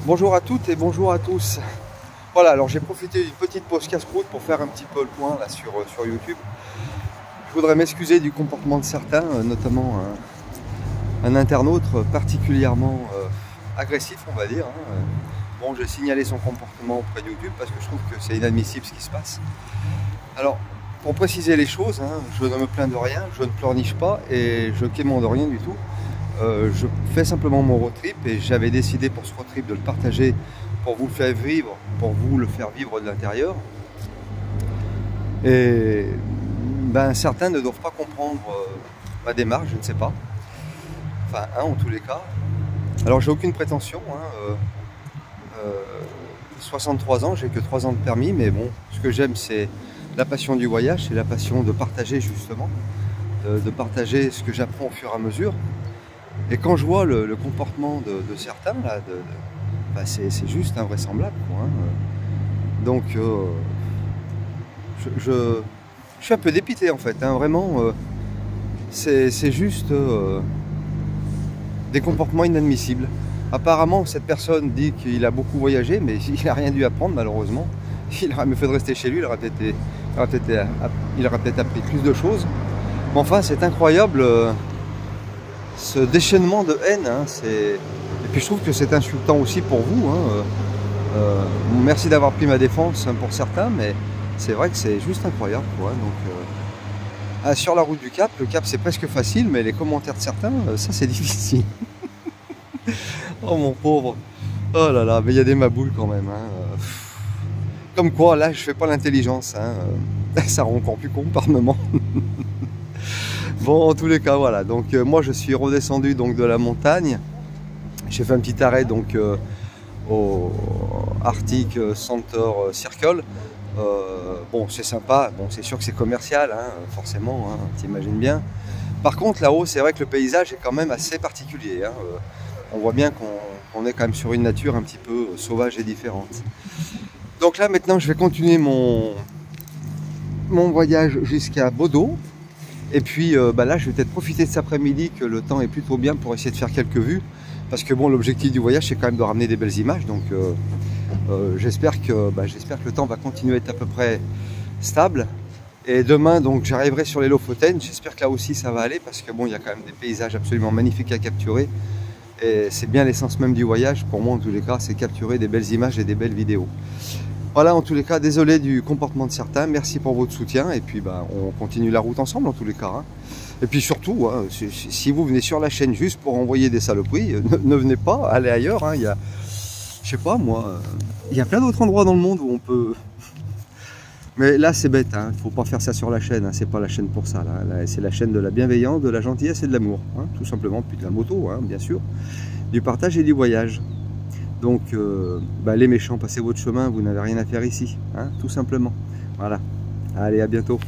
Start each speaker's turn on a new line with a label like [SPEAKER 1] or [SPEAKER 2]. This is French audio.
[SPEAKER 1] Bonjour à toutes et bonjour à tous. Voilà, alors j'ai profité d'une petite pause casse-croûte pour faire un petit peu le point là sur YouTube. Je voudrais m'excuser du comportement de certains, notamment un internaute particulièrement agressif, on va dire. Bon, j'ai signalé son comportement auprès de YouTube parce que je trouve que c'est inadmissible ce qui se passe. Alors, pour préciser les choses, je ne me plains de rien, je ne pleurniche pas et je ne quémande rien du tout. Je fais simplement mon road trip et j'avais décidé pour ce road trip de le partager pour vous le faire vivre, de l'intérieur. Et ben, certains ne doivent pas comprendre ma démarche, je ne sais pas. Enfin, en tous les cas. Alors j'ai aucune prétention. 63 ans, j'ai que 3 ans de permis, mais bon, ce que j'aime c'est la passion du voyage, c'est la passion de partager justement, de partager ce que j'apprends au fur et à mesure. Et quand je vois le comportement de certains, là, bah c'est juste invraisemblable, quoi, Donc, je suis un peu dépité, en fait, vraiment. C'est juste des comportements inadmissibles. Apparemment, cette personne dit qu'il a beaucoup voyagé, mais il n'a rien dû apprendre, malheureusement. Il aurait mieux fait de rester chez lui, il aurait peut-être appris plus de choses. Mais enfin, c'est incroyable. Ce déchaînement de haine, et puis je trouve que c'est insultant aussi pour vous. Merci d'avoir pris ma défense pour certains, mais c'est vrai que c'est juste incroyable, quoi. Donc, sur la route du Cap, le Cap c'est presque facile, mais les commentaires de certains, ça c'est difficile. Oh mon pauvre, oh là là, mais il y a des maboules quand même. Comme quoi, là je fais pas l'intelligence, ça rend encore plus con par moment. Bon, en tous les cas, voilà. Donc moi, je suis redescendu donc de la montagne. J'ai fait un petit arrêt donc au Arctic Center Circle. Bon, c'est sympa. Bon, c'est sûr que c'est commercial, forcément. T'imagines bien. Par contre, là-haut, c'est vrai que le paysage est quand même assez particulier. On voit bien qu'on est quand même sur une nature un petit peu sauvage et différente. Donc là, maintenant, je vais continuer mon voyage jusqu'à Bodo. Et puis là, je vais peut-être profiter de cet après-midi que le temps est plutôt bien pour essayer de faire quelques vues. Parce que bon, l'objectif du voyage, c'est quand même de ramener des belles images. Donc j'espère que le temps va continuer à être à peu près stable. Et demain, donc, j'arriverai sur les Lofoten. J'espère que là aussi, ça va aller. Parce que bon, il y a quand même des paysages absolument magnifiques à capturer. Et c'est bien l'essence même du voyage. Pour moi, en tous les cas, c'est capturer des belles images et des belles vidéos. Voilà, en tous les cas, désolé du comportement de certains, merci pour votre soutien, et puis on continue la route ensemble en tous les cas. Et puis surtout, si vous venez sur la chaîne juste pour envoyer des saloperies, ne venez pas, allez ailleurs, il y a, je sais pas moi, il y a plein d'autres endroits dans le monde où on peut... Mais là c'est bête, faut pas faire ça sur la chaîne, c'est pas la chaîne pour ça, là c'est la chaîne de la bienveillance, de la gentillesse et de l'amour, tout simplement, puis de la moto, bien sûr, du partage et du voyage. Donc, les méchants, passez votre chemin, vous n'avez rien à faire ici, tout simplement. Voilà. Allez, à bientôt.